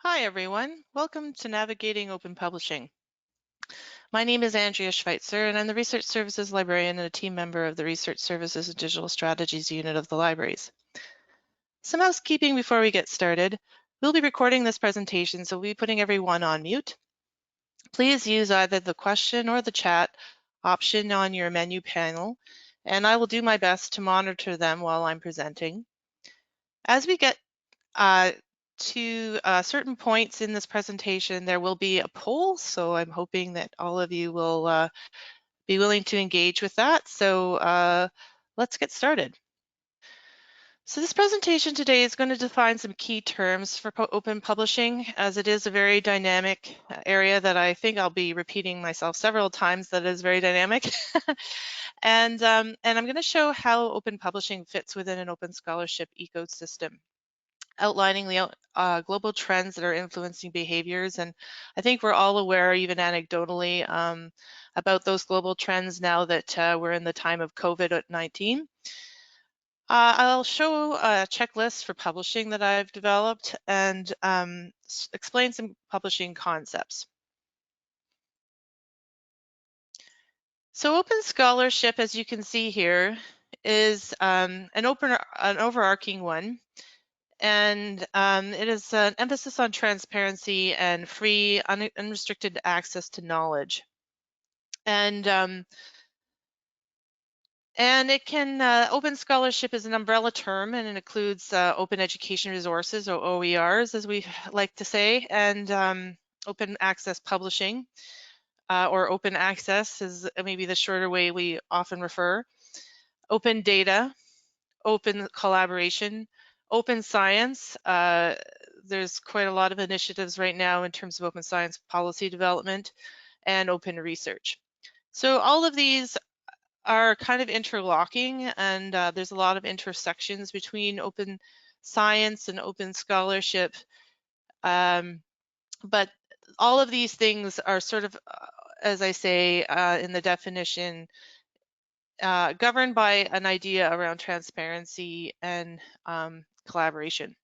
Hi, everyone. Welcome to Navigating Open Publishing. My name is Andrea Schweitzer, and I'm the Research Services Librarian and a team member of the Research Services and Digital Strategies Unit of the libraries. Some housekeeping before we get started. We'll be recording this presentation, so we'll be putting everyone on mute. Please use either the question or the chat option on your menu panel, and I will do my best to monitor them while I'm presenting. As we get to certain points in this presentation, there will be a poll, so I'm hoping that all of you will be willing to engage with that. So let's get started. So this presentation today is going to define some key terms for open publishing, as it is a very dynamic area that I think I'll be repeating myself several times that is very dynamic. And I'm going to show how open publishing fits within an open scholarship ecosystem, outlining the global trends that are influencing behaviors. And I think we're all aware, even anecdotally, about those global trends now that we're in the time of COVID-19. I'll show a checklist for publishing that I've developed and explain some publishing concepts. So open scholarship, as you can see here, is an overarching one. And it is an emphasis on transparency and free, unrestricted access to knowledge. And it can, open scholarship is an umbrella term, and it includes open education resources, or OERs, as we like to say, and open access publishing, or open access is maybe the shorter way we often refer, open data, open collaboration, open science. There's quite a lot of initiatives right now in terms of open science policy development, and open research. So all of these are kind of interlocking, and there's a lot of intersections between open science and open scholarship. But all of these things are sort of, as I say in the definition, governed by an idea around transparency and collaboration.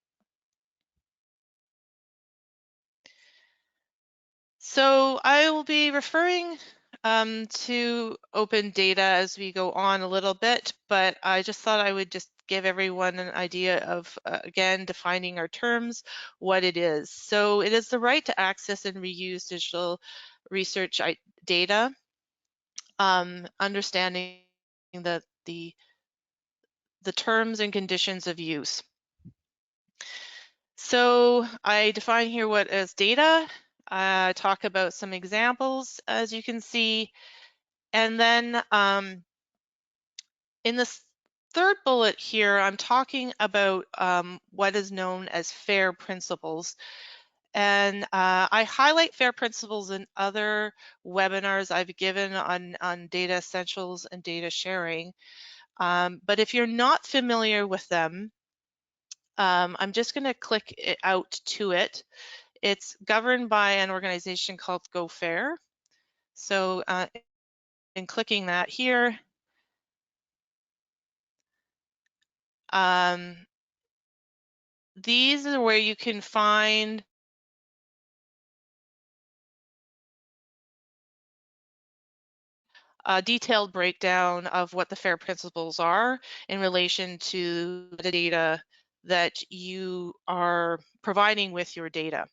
So I will be referring to open data as we go on a little bit, but I just thought I would just give everyone an idea of, again, defining our terms, what it is. So it is the right to access and reuse digital research data, understanding the terms and conditions of use. So I define here what is data. Talk about some examples, as you can see, and then in this third bullet here, I'm talking about what is known as FAIR principles. And I highlight FAIR principles in other webinars I've given on data essentials and data sharing. But if you're not familiar with them, I'm just going to click it out to it. It's governed by an organization called Go FAIR. So in clicking that here, these are where you can find a detailed breakdown of what the FAIR principles are in relation to the data that you are providing with your data.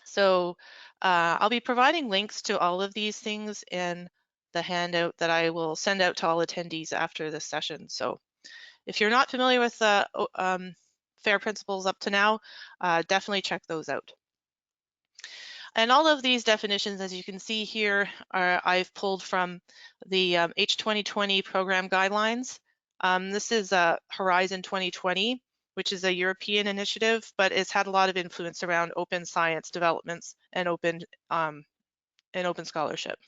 So I'll be providing links to all of these things in the handout that I will send out to all attendees after this session. So if you're not familiar with FAIR principles up to now, definitely check those out. And all of these definitions, as you can see here, I've pulled from the H2020 program guidelines. This is Horizon 2020, which is a European initiative, but it's had a lot of influence around open science developments and open scholarship.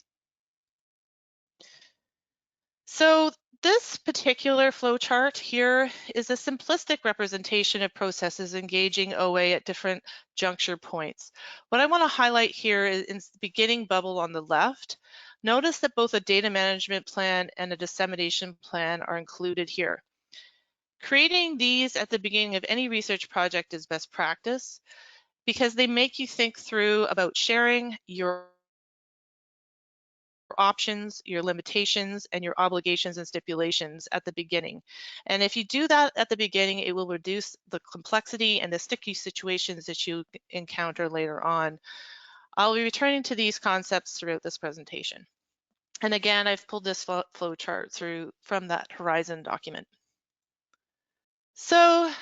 So this particular flowchart here is a simplistic representation of processes engaging OA at different juncture points. What I want to highlight here is in the beginning bubble on the left. Notice that both a data management plan and a dissemination plan are included here. Creating these at the beginning of any research project is best practice, because they make you think through about sharing your options, your limitations, and your obligations and stipulations at the beginning. And if you do that at the beginning, it will reduce the complexity and the sticky situations that you encounter later on. I'll be returning to these concepts throughout this presentation. And again, I've pulled this flow chart through from that Horizon document. So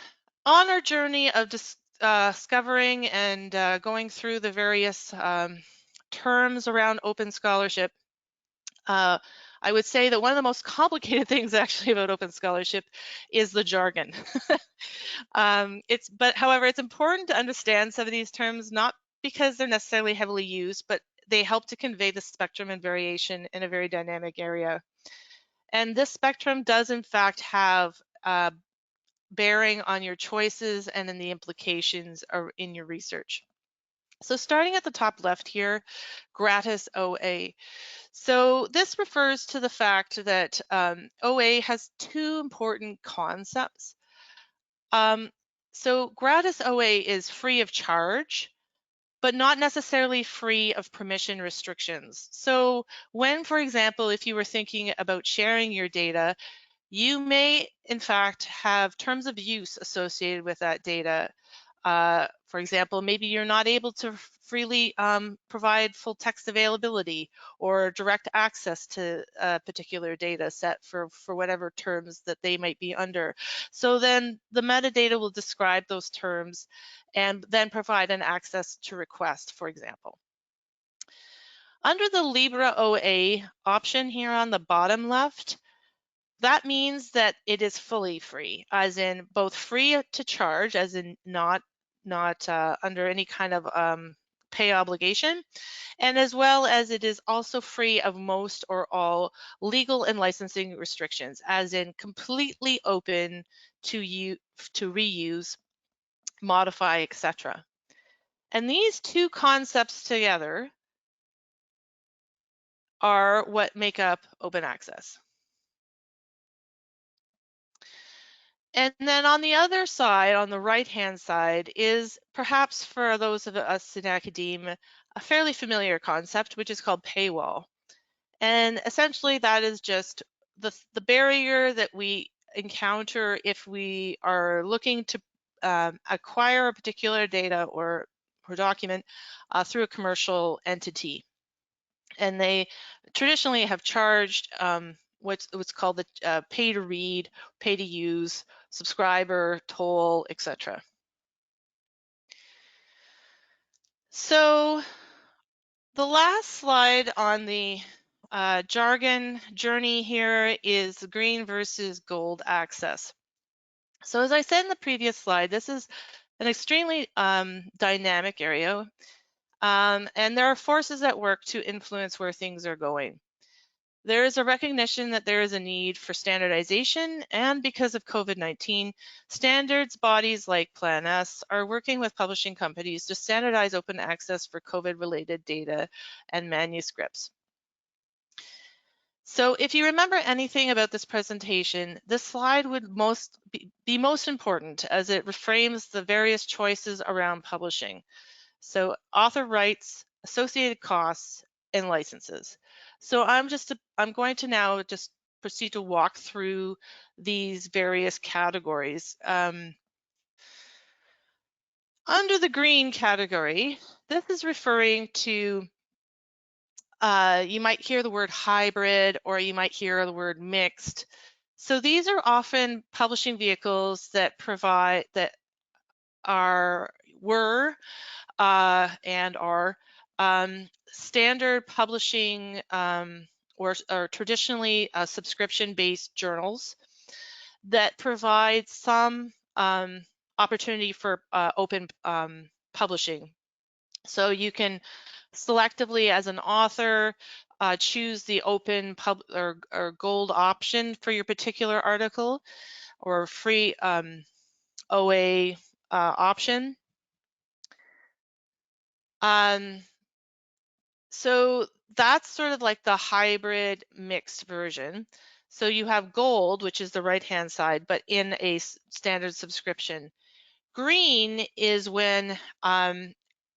on our journey of discovering and going through the various terms around open scholarship, I would say that one of the most complicated things actually about open scholarship is the jargon. However, it's important to understand some of these terms, not because they're necessarily heavily used, but they help to convey the spectrum and variation in a very dynamic area. And this spectrum does in fact have bearing on your choices and in the implications in your research. So starting at the top left here, gratis OA. So this refers to the fact that OA has two important concepts. So gratis OA is free of charge, but not necessarily free of permission restrictions. So when, for example, if you were thinking about sharing your data, you may, in fact, have terms of use associated with that data. For example, maybe you're not able to freely provide full text availability or direct access to a particular data set for whatever terms that they might be under. So then the metadata will describe those terms and then provide an access to request, for example. Under the Libra OA option here on the bottom left, that means that it is fully free, as in both free to charge, as in not under any kind of pay obligation, and as well as it is also free of most or all legal and licensing restrictions, as in completely open to reuse, modify, etc. And these two concepts together are what make up open access. And then on the other side, on the right-hand side, is perhaps for those of us in academia, a fairly familiar concept, which is called paywall. And essentially that is just the barrier that we encounter if we are looking to acquire a particular data or document through a commercial entity. And they traditionally have charged what's called the pay to read, pay to use, subscriber, toll, etc. So the last slide on the jargon journey here is green versus gold access. So as I said in the previous slide, this is an extremely dynamic area, and there are forces at work to influence where things are going. There is a recognition that there is a need for standardization, and because of COVID-19, standards bodies like Plan S are working with publishing companies to standardize open access for COVID-related data and manuscripts. So if you remember anything about this presentation, this slide would be most important as it reframes the various choices around publishing. So author rights, associated costs, and licenses. So I'm going to now just proceed to walk through these various categories. Under the green category, this is referring to, you might hear the word hybrid, or you might hear the word mixed. So these are often publishing vehicles that were and are standard publishing or traditionally subscription-based journals that provide some opportunity for open publishing. So you can selectively, as an author, choose the open or gold option for your particular article, or free OA option. So that's sort of like the hybrid mixed version. So you have gold, which is the right-hand side, but in a standard subscription. Green is when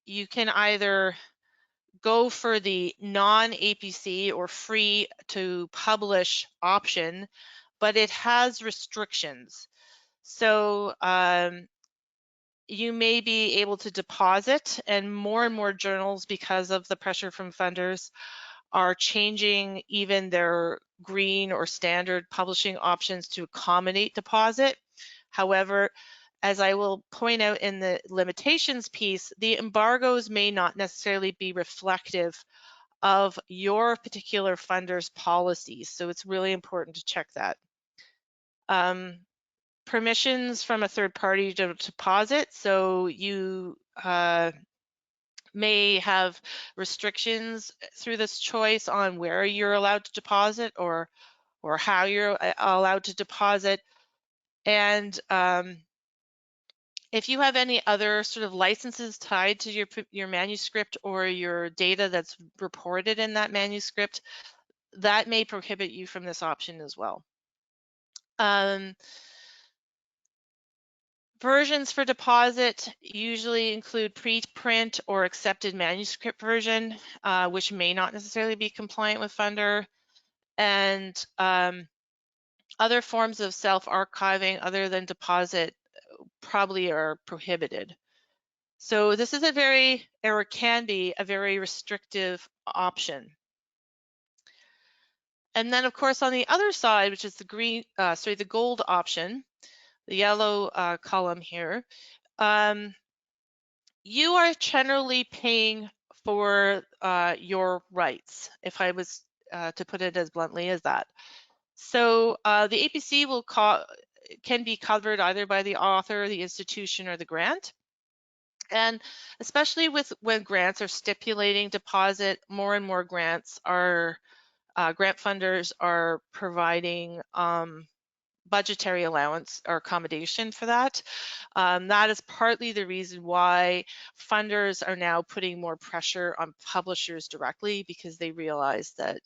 you can either go for the non-APC or free to publish option, but it has restrictions. So you may be able to deposit, and more journals, because of the pressure from funders, are changing even their green or standard publishing options to accommodate deposit. However, as I will point out in the limitations piece, the embargoes may not necessarily be reflective of your particular funder's policies. So it's really important to check that. Permissions from a third party to deposit. So you may have restrictions through this choice on where you're allowed to deposit or how you're allowed to deposit. And if you have any other sort of licenses tied to your manuscript or your data that's reported in that manuscript, that may prohibit you from this option as well. Versions for deposit usually include preprint or accepted manuscript version, which may not necessarily be compliant with funder, and other forms of self-archiving other than deposit probably are prohibited. So this is or can be a very restrictive option. And then of course on the other side, which is the gold option, the yellow column here, you are generally paying for your rights, if I was to put it as bluntly as that. So the APC can be covered either by the author, the institution, or the grant. And especially when grants are stipulating deposit, more and more grants are, grant funders are providing budgetary allowance or accommodation for that. That is partly the reason why funders are now putting more pressure on publishers directly, because they realize that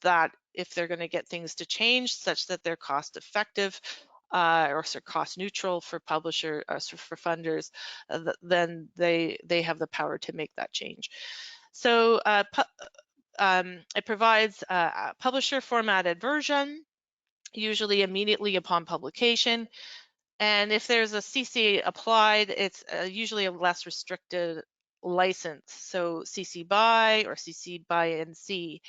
that if they're going to get things to change such that they're cost effective or cost neutral for for funders, then they have the power to make that change. So it provides a publisher formatted version, usually immediately upon publication. And if there's a CC applied, it's usually a less restricted license. So CC BY or CC BY NC.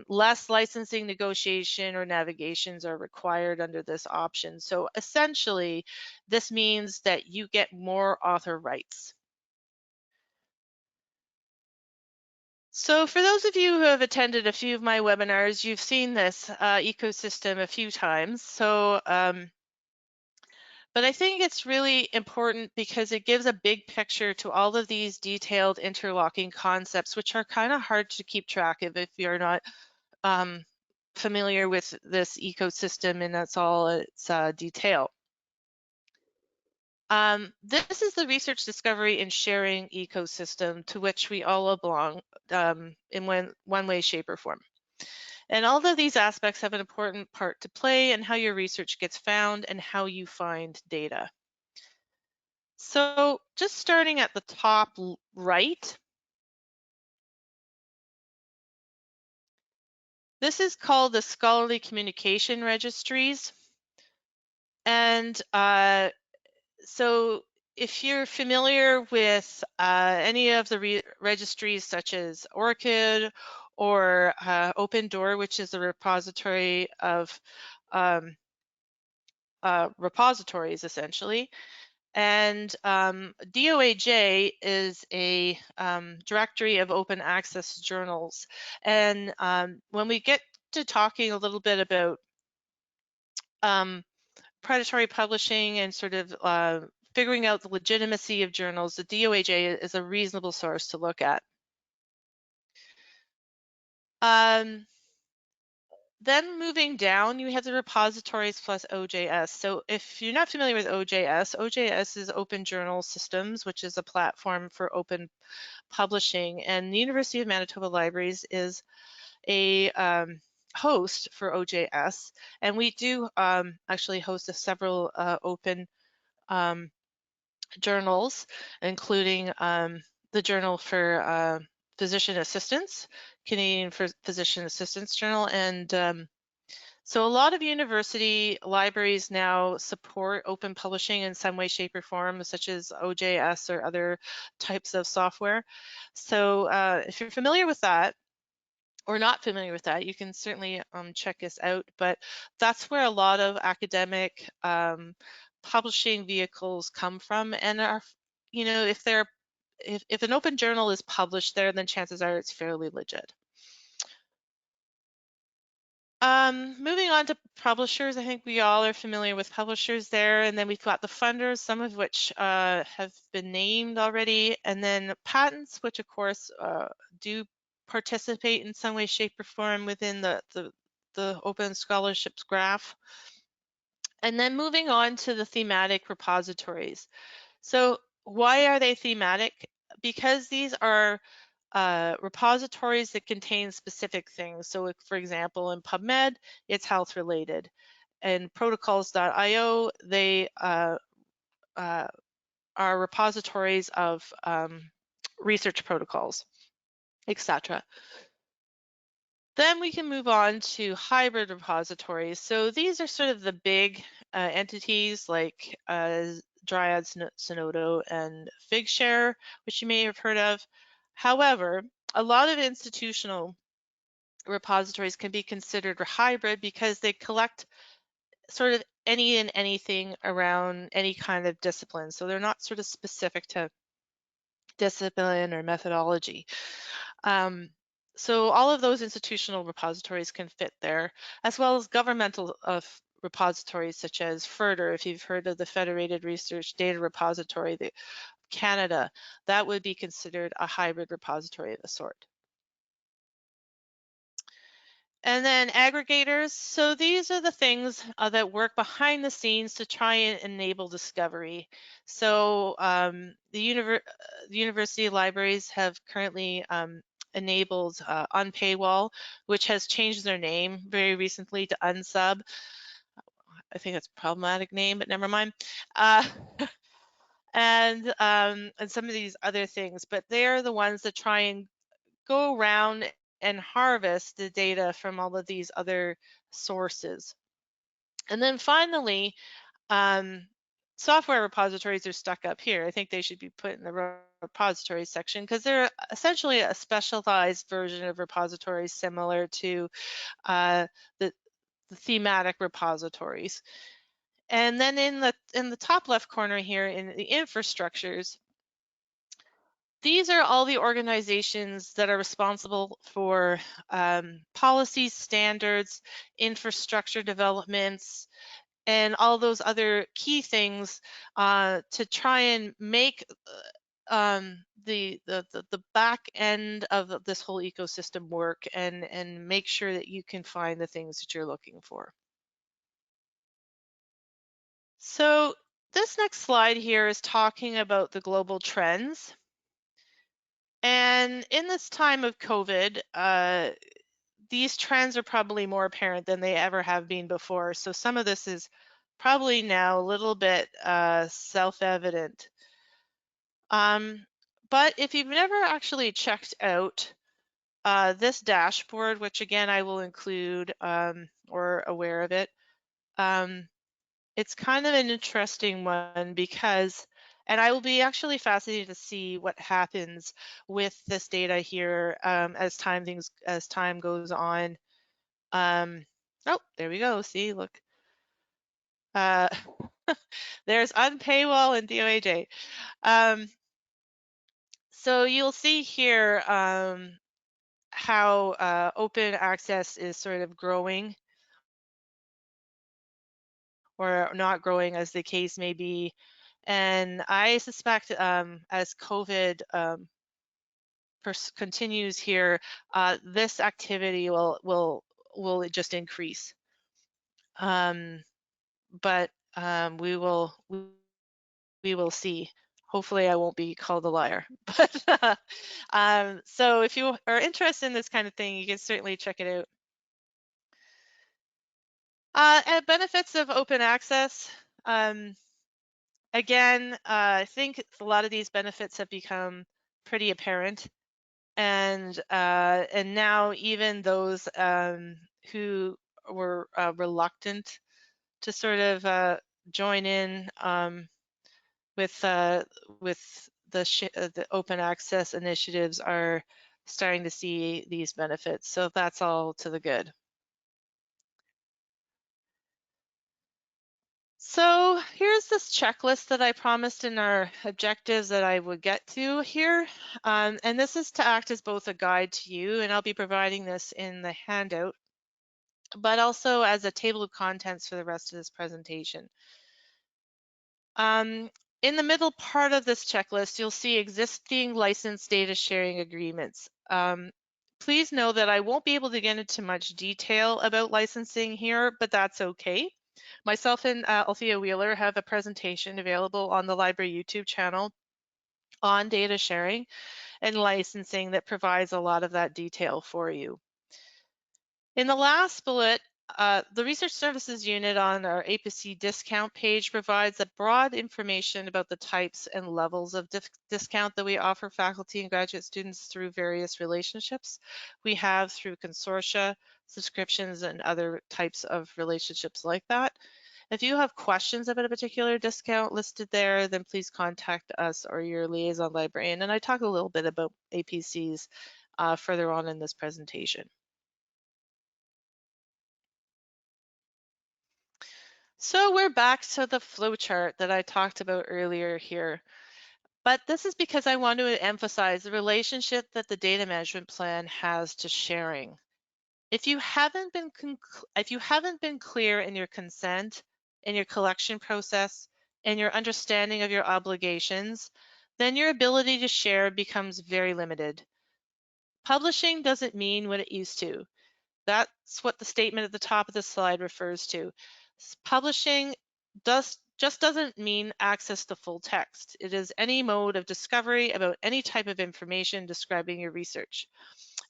Less licensing negotiation or navigations are required under this option. So essentially, this means that you get more author rights. So for those of you who have attended a few of my webinars, you've seen this ecosystem a few times. So, but I think it's really important because it gives a big picture to all of these detailed interlocking concepts, which are kind of hard to keep track of if you're not familiar with this ecosystem and that's all its detail. This is the research, discovery, and sharing ecosystem to which we all belong in one way, shape, or form. And all of these aspects have an important part to play in how your research gets found and how you find data. So just starting at the top right, this is called the Scholarly Communication Registries. And so if you're familiar with any of the registries such as ORCID or Open Door, which is a repository of repositories essentially, and DOAJ is a directory of open access journals. And when we get to talking a little bit about predatory publishing and sort of figuring out the legitimacy of journals, the DOAJ is a reasonable source to look at. Then moving down, you have the repositories plus OJS. So if you're not familiar with OJS, OJS is Open Journal Systems, which is a platform for open publishing. And the University of Manitoba Libraries is a host for OJS. And we do actually host several open journals, including the Journal for Physician Assistants, Canadian Physician Assistants Journal, and so a lot of university libraries now support open publishing in some way, shape, or form, such as OJS or other types of software. So if you're familiar with that, or not familiar with that, you can certainly check us out. But that's where a lot of academic publishing vehicles come from, and are, if an open journal is published there, then chances are it's fairly legit. Moving on to publishers, I think we all are familiar with publishers there, and then we've got the funders, some of which have been named already, and then patents, which of course do participate in some way, shape, or form within the open scholarships graph. And then moving on to the thematic repositories. So why are they thematic? Because these are repositories that contain specific things. So for example, in PubMed, it's health related. And protocols.io, they are repositories of research protocols, etc. Then we can move on to hybrid repositories. So these are sort of the big entities like Dryad, Zenodo, and Figshare, which you may have heard of. However, a lot of institutional repositories can be considered hybrid because they collect sort of any and anything around any kind of discipline. So they're not sort of specific to discipline or methodology. So all of those institutional repositories can fit there, as well as governmental repositories such as FRDR, if you've heard of the Federated Research Data Repository, Canada, that would be considered a hybrid repository of a sort. And then aggregators. So these are the things that work behind the scenes to try and enable discovery. So the university libraries have currently enabled Unpaywall, which has changed their name very recently to Unsub. I think that's a problematic name, but never mind. And some of these other things, but they're the ones that try and go around and harvest the data from all of these other sources. And then finally, software repositories are stuck up here. I think they should be put in the repository section because they're essentially a specialized version of repositories similar to the thematic repositories. And then in the top left corner here in the infrastructures, these are all the organizations that are responsible for policies, standards, infrastructure developments, and all those other key things to try and make the back end of this whole ecosystem work and make sure that you can find the things that you're looking for. So this next slide here is talking about the global trends. And in this time of COVID, these trends are probably more apparent than they ever have been before. So some of this is probably now a little bit self-evident. But if you've never actually checked out this dashboard, which again I will include or aware of it, it's kind of an interesting one because, and I will be actually fascinated to see what happens with this data here as time goes on. Oh, there we go. See, look. There's Unpaywall and DOAJ. So you'll see here how open access is sort of growing or not growing, as the case may be. And I suspect as COVID continues here, this activity will just increase. But we will see. Hopefully I won't be called a liar. But so if you are interested in this kind of thing, you can certainly check it out. And benefits of open access. Again, I think a lot of these benefits have become pretty apparent, and now even those who were reluctant to sort of join in with the open access initiatives are starting to see these benefits. So that's all to the good. So here's this checklist that I promised in our objectives that I would get to here. And this is to act as both a guide to you, and I'll be providing this in the handout, but also as a table of contents for the rest of this presentation. Um, in the middle part of this checklist, you'll see existing license data sharing agreements. Please know that I won't be able to get into much detail about licensing here, but that's okay. Myself and Althea Wheeler have a presentation available on the library YouTube channel on data sharing and licensing that provides a lot of that detail for you. In the last bullet, the Research Services Unit on our APC discount page provides a broad information about the types and levels of discount that we offer faculty and graduate students through various relationships we have through consortia, subscriptions, and other types of relationships like that. If you have questions about a particular discount listed there, then please contact us or your liaison librarian. And I talk a little bit about APCs further on in this presentation. So we're back to the flowchart that I talked about earlier here. But this is because I want to emphasize the relationship that the data management plan has to sharing. If you haven't been clear in your consent, in your collection process, and your understanding of your obligations, then your ability to share becomes very limited. Publishing doesn't mean what it used to. That's what the statement at the top of the slide refers to. Publishing just doesn't mean access to full text. It is any mode of discovery about any type of information describing your research.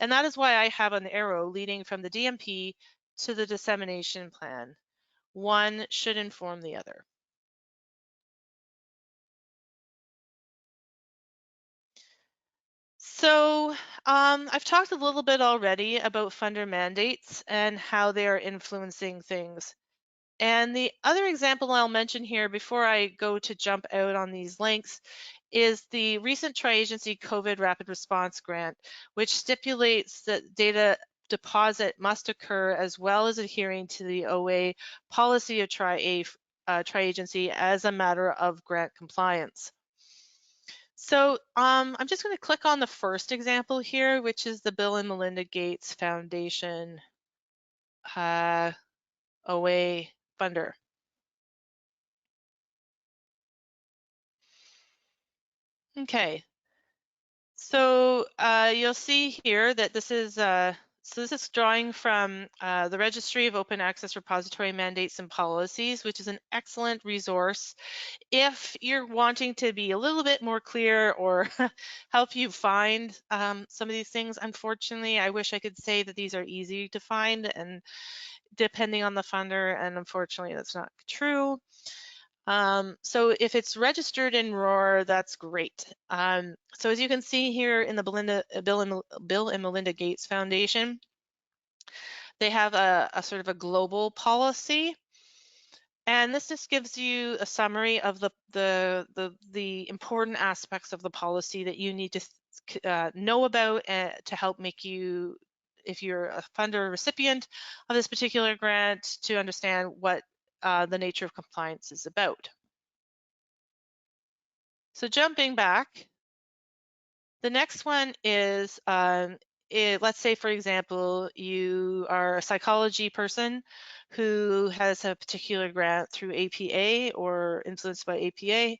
And that is why I have an arrow leading from the DMP to the dissemination plan. One should inform the other. So I've talked a little bit already about funder mandates and how they are influencing things. And the other example I'll mention here before I go to jump out on these links is the recent Tri-Agency COVID Rapid Response Grant, which stipulates that data deposit must occur as well as adhering to the OA policy of Tri-Agency as a matter of grant compliance. So I'm just going to click on the first example here, which is the Bill and Melinda Gates Foundation OA funder. Okay, so you'll see here that this is drawing from the Registry of Open Access Repository Mandates and Policies, which is an excellent resource if you're wanting to be a little bit more clear or help you find some of these things. Unfortunately, I wish I could say that these are easy to find and depending on the funder, and unfortunately that's not true. So if it's registered in ROAR, that's great. So as you can see here in the Bill and Melinda Gates Foundation, they have a sort of a global policy. And this just gives you a summary of the important aspects of the policy that you need to know about to help make you, if you're a funder or recipient of this particular grant, to understand what the nature of compliance is about. So jumping back, the next one is, let's say, for example, you are a psychology person who has a particular grant through APA or influenced by APA.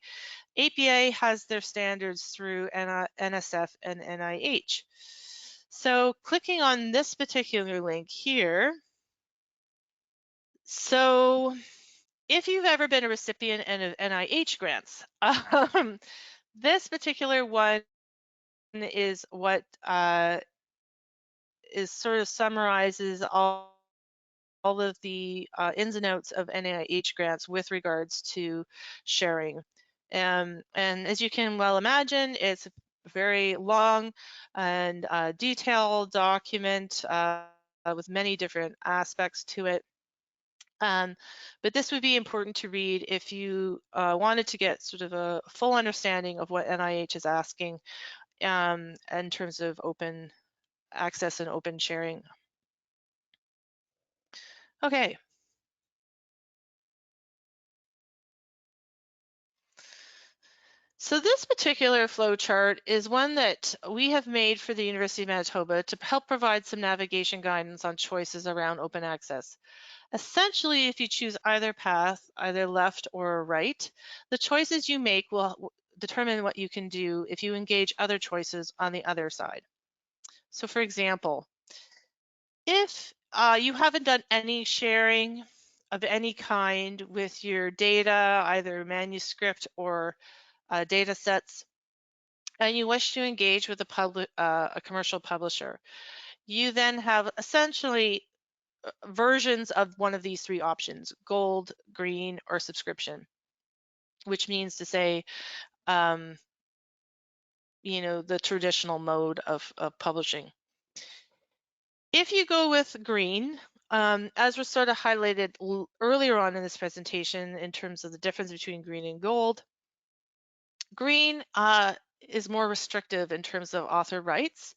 APA has their standards through NSF and NIH. So clicking on this particular link here, so if you've ever been a recipient of NIH grants, this particular one is what is sort of summarizes all of the ins and outs of NIH grants with regards to sharing. And as you can well imagine, it's a very long and detailed document with many different aspects to it. But this would be important to read if you wanted to get sort of a full understanding of what NIH is asking in terms of open access and open sharing. Okay. So this particular flow chart is one that we have made for the University of Manitoba to help provide some navigation guidance on choices around open access. Essentially, if you choose either path, either left or right, the choices you make will determine what you can do if you engage other choices on the other side. So for example, if you haven't done any sharing of any kind with your data, either manuscript or data sets, and you wish to engage with a commercial publisher, you then have essentially versions of one of these three options: gold, green, or subscription, which means to say, the traditional mode of publishing. If you go with green, as was sort of highlighted earlier on in this presentation in terms of the difference between green and gold, green is more restrictive in terms of author rights.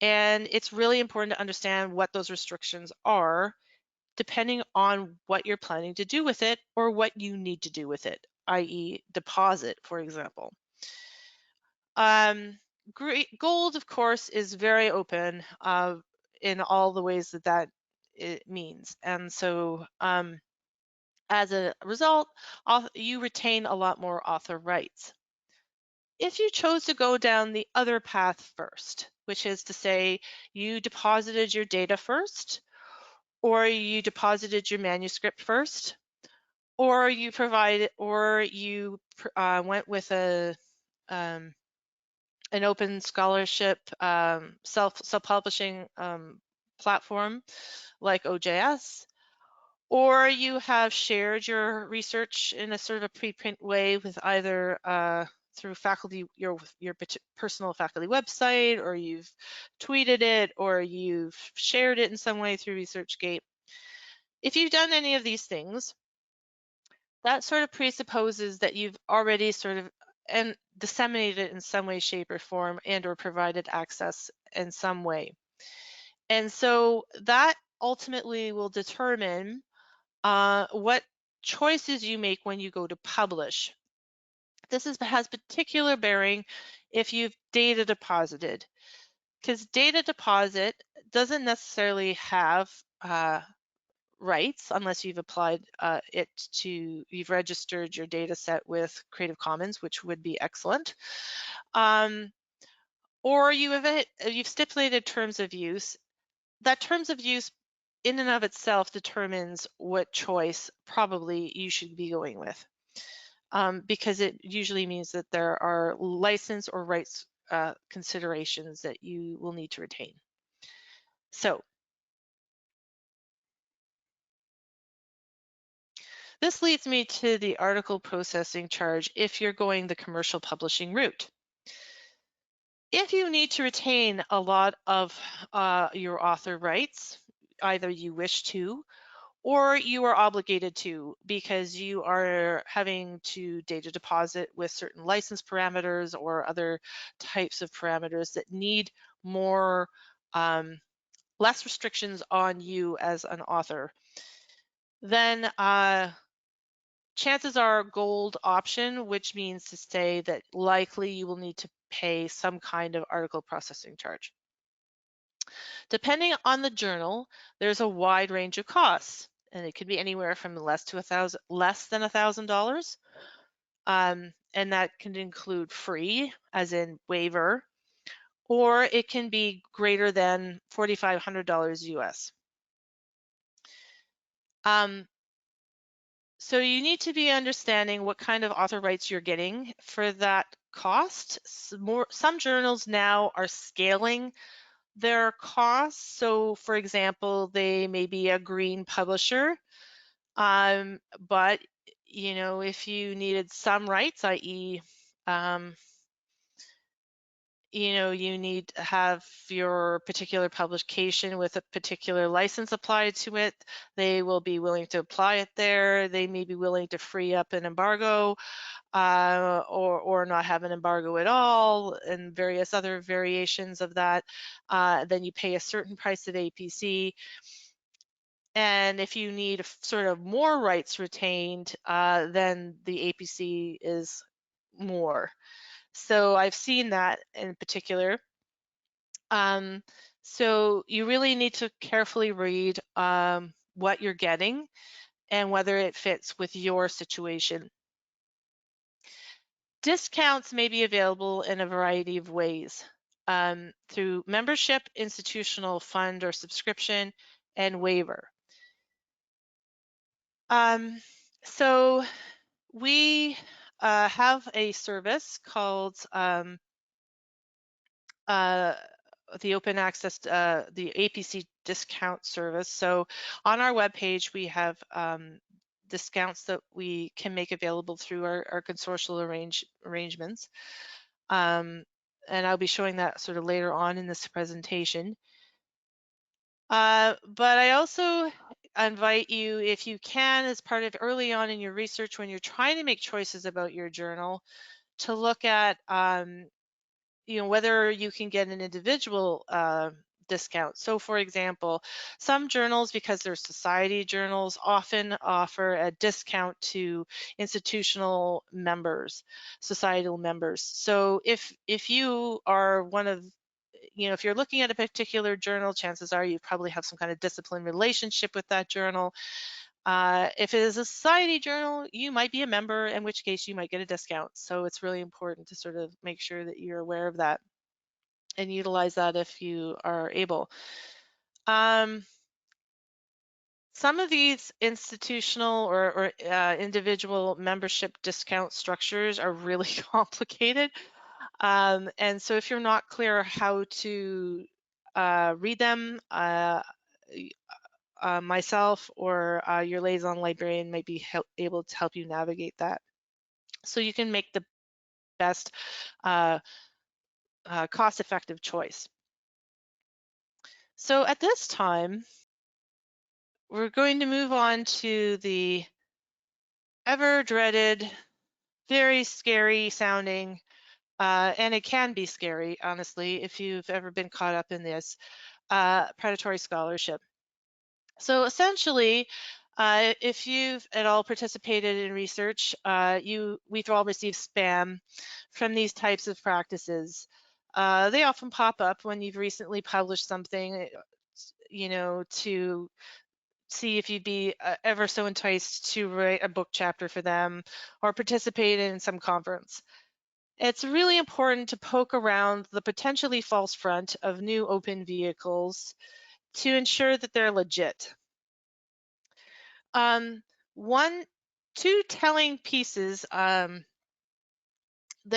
And it's really important to understand what those restrictions are, depending on what you're planning to do with it or what you need to do with it, i.e. deposit, for example. Gold, of course, is very open in all the ways that it means. And so as a result, you retain a lot more author rights. If you chose to go down the other path first, which is to say you deposited your data first, or you deposited your manuscript first, or you went with an open scholarship self-publishing platform like OJS, or you have shared your research in a sort of a preprint way with either through your personal faculty website, or you've tweeted it, or you've shared it in some way through ResearchGate. If you've done any of these things, that sort of presupposes that you've already sort of disseminated it in some way, shape, or form, and or provided access in some way. And so that ultimately will determine what choices you make when you go to publish. This has particular bearing if you've data deposited, because data deposit doesn't necessarily have rights unless you've applied you've registered your data set with Creative Commons, which would be excellent. Or you've stipulated terms of use. That terms of use in and of itself determines what choice probably you should be going with, because it usually means that there are license or rights considerations that you will need to retain. So this leads me to the article processing charge if you're going the commercial publishing route. If you need to retain a lot of your author rights, either you wish to, or you are obligated to because you are having to data deposit with certain license parameters or other types of parameters that need less restrictions on you as an author, then chances are gold option, which means to say that likely you will need to pay some kind of article processing charge. Depending on the journal, there's a wide range of costs, and it could be anywhere from less than $1,000, and that can include free, as in waiver, or it can be greater than $4,500 US. So you need to be understanding what kind of author rights you're getting for that cost. Some journals now are scaling their costs. So for example, they may be a green publisher, but if you needed some rights, i.e., you need to have your particular publication with a particular license applied to it. They will be willing to apply it there. They may be willing to free up an embargo or not have an embargo at all, and various other variations of that. Then you pay a certain price of APC. And if you need sort of more rights retained, then the APC is more. So I've seen that in particular. So you really need to carefully read what you're getting and whether it fits with your situation. Discounts may be available in a variety of ways, through membership, institutional fund or subscription, and waiver. So we have a service called the open access, the APC discount service. So on our webpage, we have discounts that we can make available through our consortial arrangements. And I'll be showing that sort of later on in this presentation. But I also invite you, if you can, as part of early on in your research, when you're trying to make choices about your journal, to look at whether you can get an individual discount. So for example, some journals, because they're society journals, often offer a discount to institutional members, societal members. So if you are one of, if you're looking at a particular journal, chances are you probably have some kind of discipline relationship with that journal. If it is a society journal, you might be a member, in which case you might get a discount. So it's really important to sort of make sure that you're aware of that and utilize that if you are able. Some of these institutional or individual membership discount structures are really complicated. And so if you're not clear how to read them, myself or your liaison librarian might be able to help you navigate that, so you can make the best cost-effective choice. So at this time, we're going to move on to the ever-dreaded, very scary sounding, and it can be scary, honestly, if you've ever been caught up in this, predatory scholarship. So essentially, if you've at all participated in research, we've all received spam from these types of practices. They often pop up when you've recently published something, to see if you'd be ever so enticed to write a book chapter for them or participate in some conference. It's really important to poke around the potentially false front of new open vehicles to ensure that they're legit. Two telling pieces that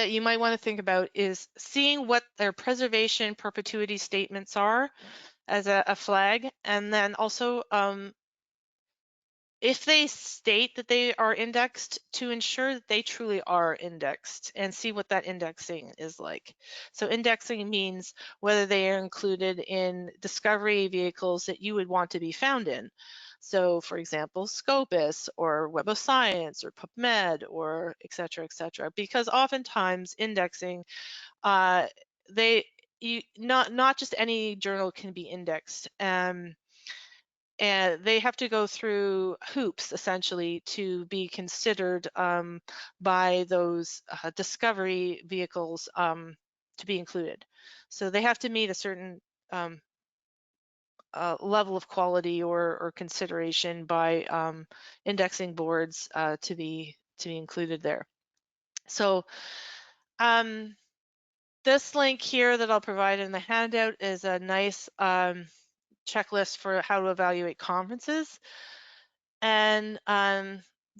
you might want to think about is seeing what their preservation perpetuity statements are as a flag, and then also if they state that they are indexed, to ensure that they truly are indexed and see what that indexing is like. So indexing means whether they are included in discovery vehicles that you would want to be found in. So for example, Scopus or Web of Science or PubMed or et cetera, because oftentimes indexing, not just any journal can be indexed. And they have to go through hoops essentially to be considered by those discovery vehicles to be included. So they have to meet a certain level of quality or consideration by indexing boards to be included there. So this link here that I'll provide in the handout is a nice checklist for how to evaluate conferences. And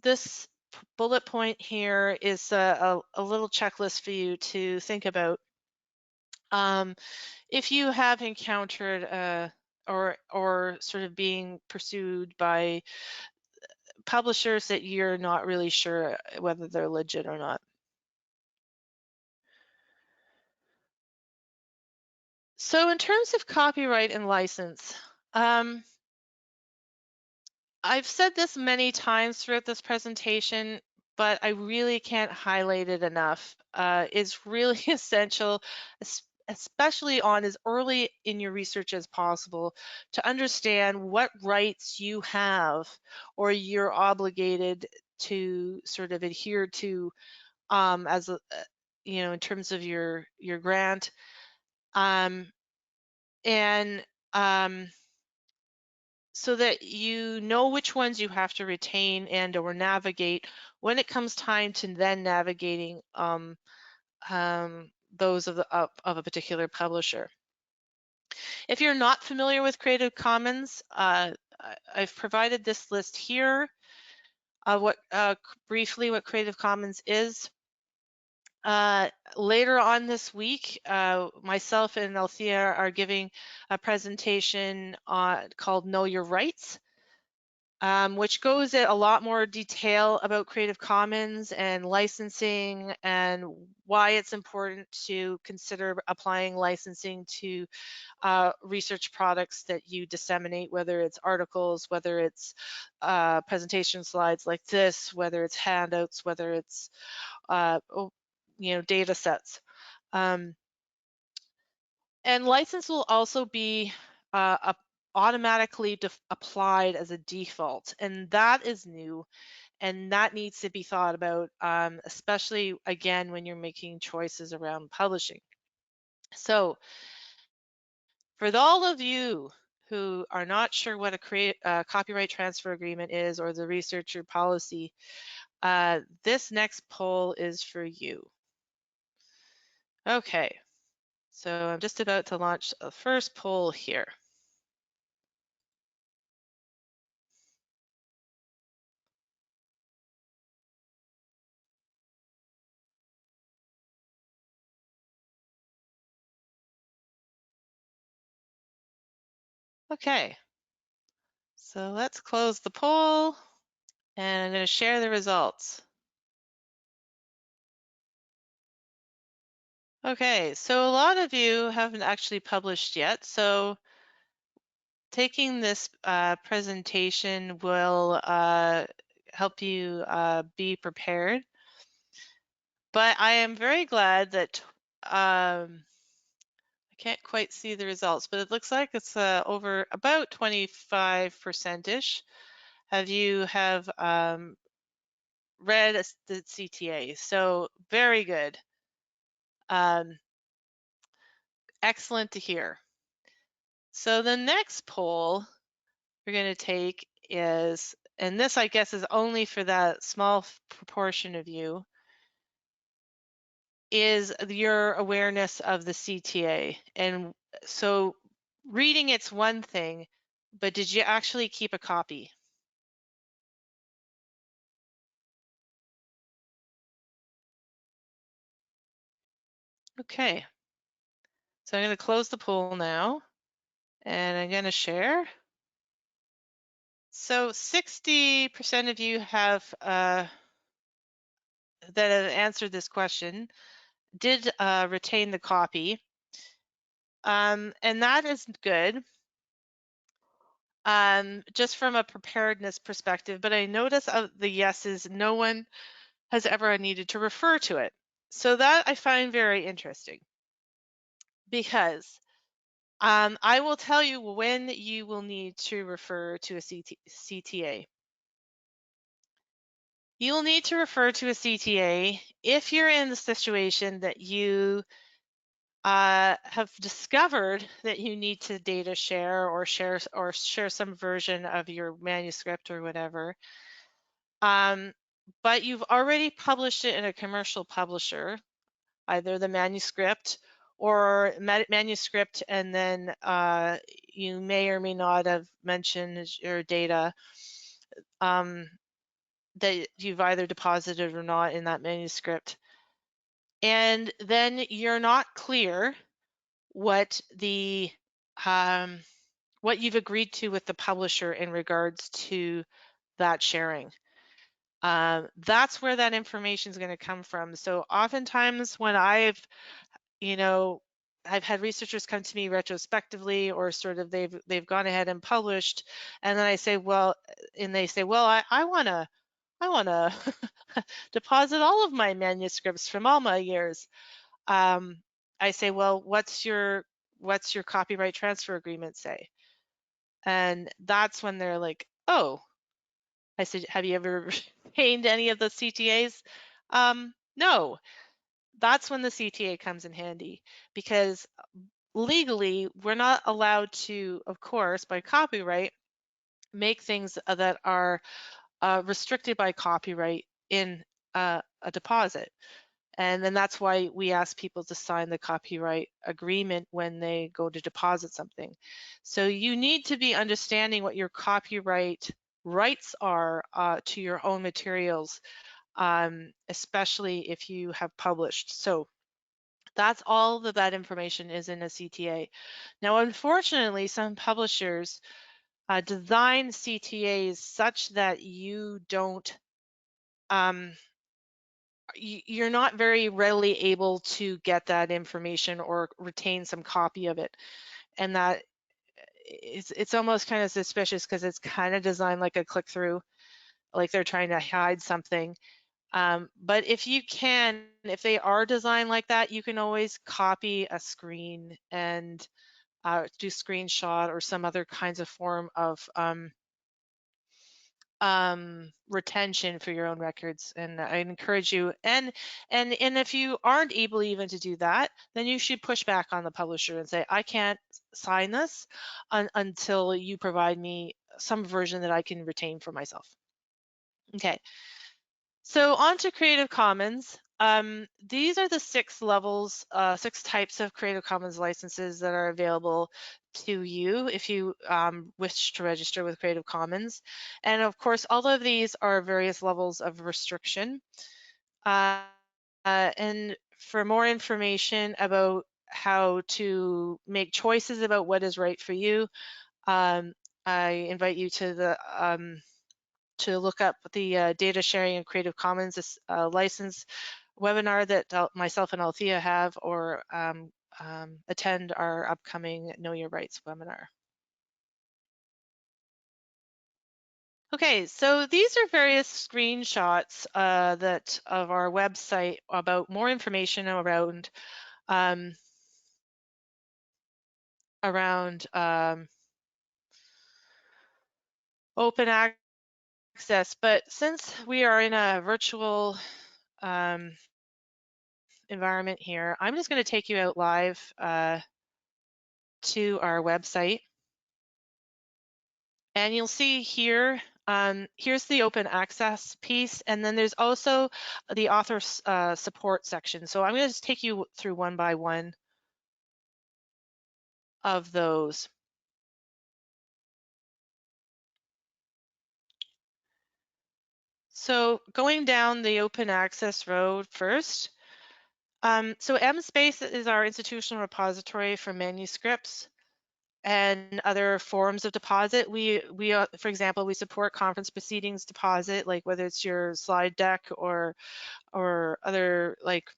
this bullet point here is a little checklist for you to think about. If you have encountered or sort of being pursued by publishers that you're not really sure whether they're legit or not. So in terms of copyright and license, I've said this many times throughout this presentation, but I really can't highlight it enough. It's really essential, especially on as early in your research as possible, to understand what rights you have or you're obligated to sort of adhere to as a, in terms of your grant, and so that you know which ones you have to retain and or navigate when it comes time to then navigating those of a particular publisher. If you're not familiar with Creative Commons, I've provided this list here of briefly what Creative Commons is. Later on this week, myself and Althea are giving a presentation called Know Your Rights, which goes in a lot more detail about Creative Commons and licensing and why it's important to consider applying licensing to research products that you disseminate, whether it's articles, whether it's presentation slides like this, whether it's handouts, whether it's data sets. And license will also be automatically applied as a default, and that is new, and that needs to be thought about, especially again when you're making choices around publishing. So for all of you who are not sure what a copyright transfer agreement is or the researcher policy, this next poll is for you. Okay, so I'm just about to launch a first poll here. Okay, so let's close the poll, and I'm going to share the results. Okay, so a lot of you haven't actually published yet, so taking this presentation will help you be prepared. But I am very glad that I can't quite see the results, but it looks like it's over about 25%-ish of you have read the CTA. So very good. Excellent to hear. So the next poll we're going to take is, and this I guess is only for that small proportion of you, is your awareness of the CTA. And so reading it's one thing, but did you actually keep a copy? Okay, so I'm going to close the poll now, and I'm going to share. So 60% of you have that have answered this question did retain the copy, and that is good. Just from a preparedness perspective, but I notice of the yeses, no one has ever needed to refer to it. So that I find very interesting, because I will tell you when you will need to refer to a CTA. You'll need to refer to a CTA if you're in the situation that you have discovered that you need to data share or share some version of your manuscript or whatever, but you've already published it in a commercial publisher, either the manuscript or manuscript, and then you may or may not have mentioned your data that you've either deposited or not in that manuscript. And then you're not clear what what you've agreed to with the publisher in regards to that sharing. That's where that information is going to come from. So oftentimes when I've had researchers come to me retrospectively, or sort of they've gone ahead and published, and then I say, well, and they say, well, I want to deposit all of my manuscripts from all my years. I say, well, what's your copyright transfer agreement say? And that's when they're like, oh. I said, have you ever retained any of the CTAs? No. That's when the CTA comes in handy, because legally we're not allowed to, of course, by copyright, make things that are restricted by copyright in a deposit. And then that's why we ask people to sign the copyright agreement when they go to deposit something. So you need to be understanding what your copyright rights are to your own materials, especially if you have published. So that's all that information is in a CTA. Now, unfortunately, some publishers design CTAs such that you don't, you're not very readily able to get that information or retain some copy of it. And that it's almost kind of suspicious, because it's kind of designed like a click-through, like they're trying to hide something. But if they are designed like that, you can always copy a screen and do screenshot or some other kinds of form of retention for your own records. And I encourage you, and if you aren't able even to do that, then you should push back on the publisher and say, I can't sign this until you provide me some version that I can retain for myself. Okay, so on to Creative Commons. These are the 6 levels, 6 types of Creative Commons licenses that are available to you if you wish to register with Creative Commons. And of course, all of these are various levels of restriction. And for more information about how to make choices about what is right for you, I invite you to look up the data sharing and Creative Commons license webinar that myself and Althea have, or attend our upcoming Know Your Rights webinar. Okay, so these are various screenshots of our website about more information around open access. But since we are in a virtual environment here, I'm just going to take you out live to our website. And you'll see here, here's the open access piece, and then there's also the author support section. So I'm going to just take you through one by one of those. So going down the open access road first. So MSpace is our institutional repository for manuscripts and other forms of deposit. We for example, we support conference proceedings deposit, like whether it's your slide deck or other like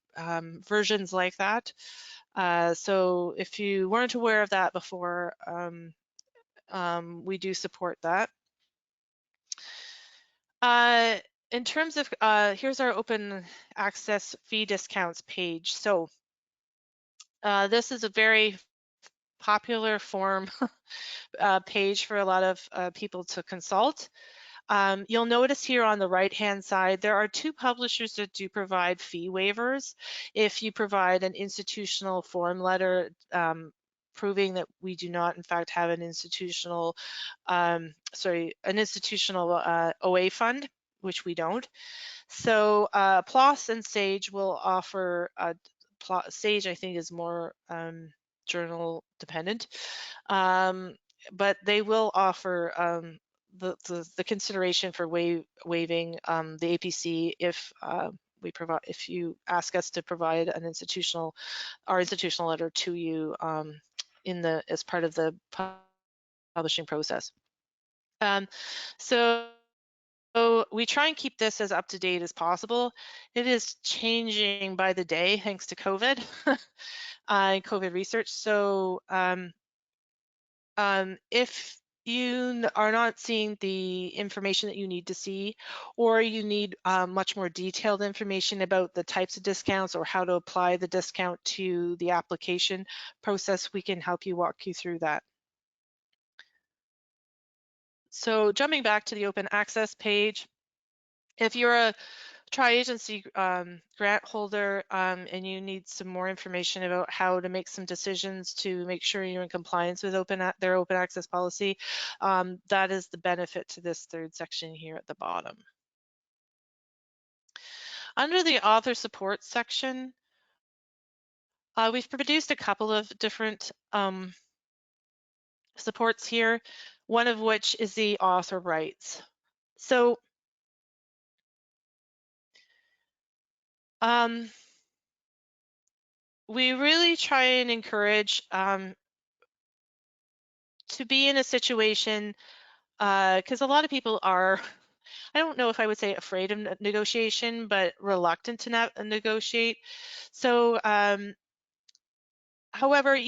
versions like that. So if you weren't aware of that before, we do support that. In terms of, here's our open access fee discounts page. So this is a very popular form page for a lot of people to consult. You'll notice here on the right-hand side, there are 2 publishers that do provide fee waivers. If you provide an institutional form letter proving that we do not, in fact, have an institutional, OA fund, which we don't. So PLOS and SAGE will offer, SAGE I think is more journal dependent, but they will offer the consideration for waiving the APC if if you ask us to provide our institutional letter to you as part of the publishing process. So we try and keep this as up to date as possible. It is changing by the day thanks to COVID, COVID research. So if you are not seeing the information that you need to see, or you need much more detailed information about the types of discounts or how to apply the discount to the application process, we can help you walk you through that. So jumping back to the open access page, if you're a tri-agency grant holder and you need some more information about how to make some decisions to make sure you're in compliance with their open access policy, that is the benefit to this third section here at the bottom. Under the author support section, we've produced a couple of different supports here, one of which is the author rights. So we really try and encourage to be in a situation, because a lot of people are, I don't know if I would say afraid of negotiation, but reluctant to negotiate. So, however,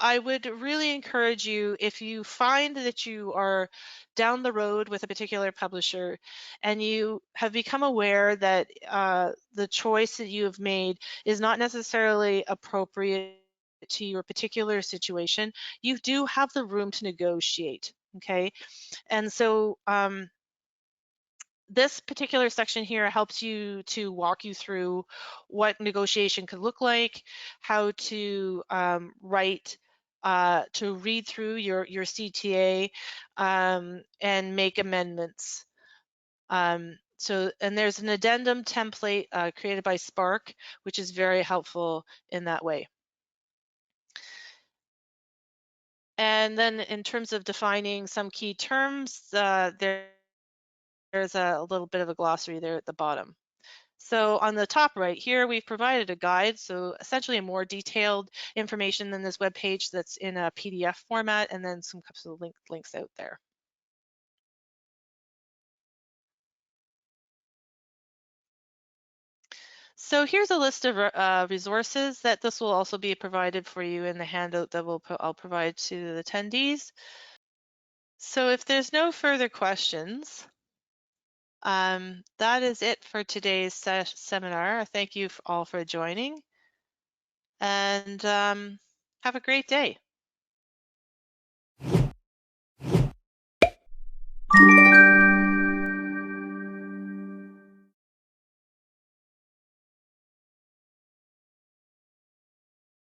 I would really encourage you, if you find that you are down the road with a particular publisher and you have become aware that the choice that you have made is not necessarily appropriate to your particular situation, you do have the room to negotiate, okay? And so this particular section here helps you to walk you through what negotiation could look like, how to read through your CTA and make amendments. And there's an addendum template created by Spark, which is very helpful in that way. And then in terms of defining some key terms, there's a little bit of a glossary there at the bottom. So on the top right here, we've provided a guide, so essentially a more detailed information than this web page that's in a PDF format, and then some couple of links out there. So here's a list of resources that this will also be provided for you in the handout that I'll provide to the attendees. So if there's no further questions, that is it for today's seminar. Thank you all for joining, and have a great day.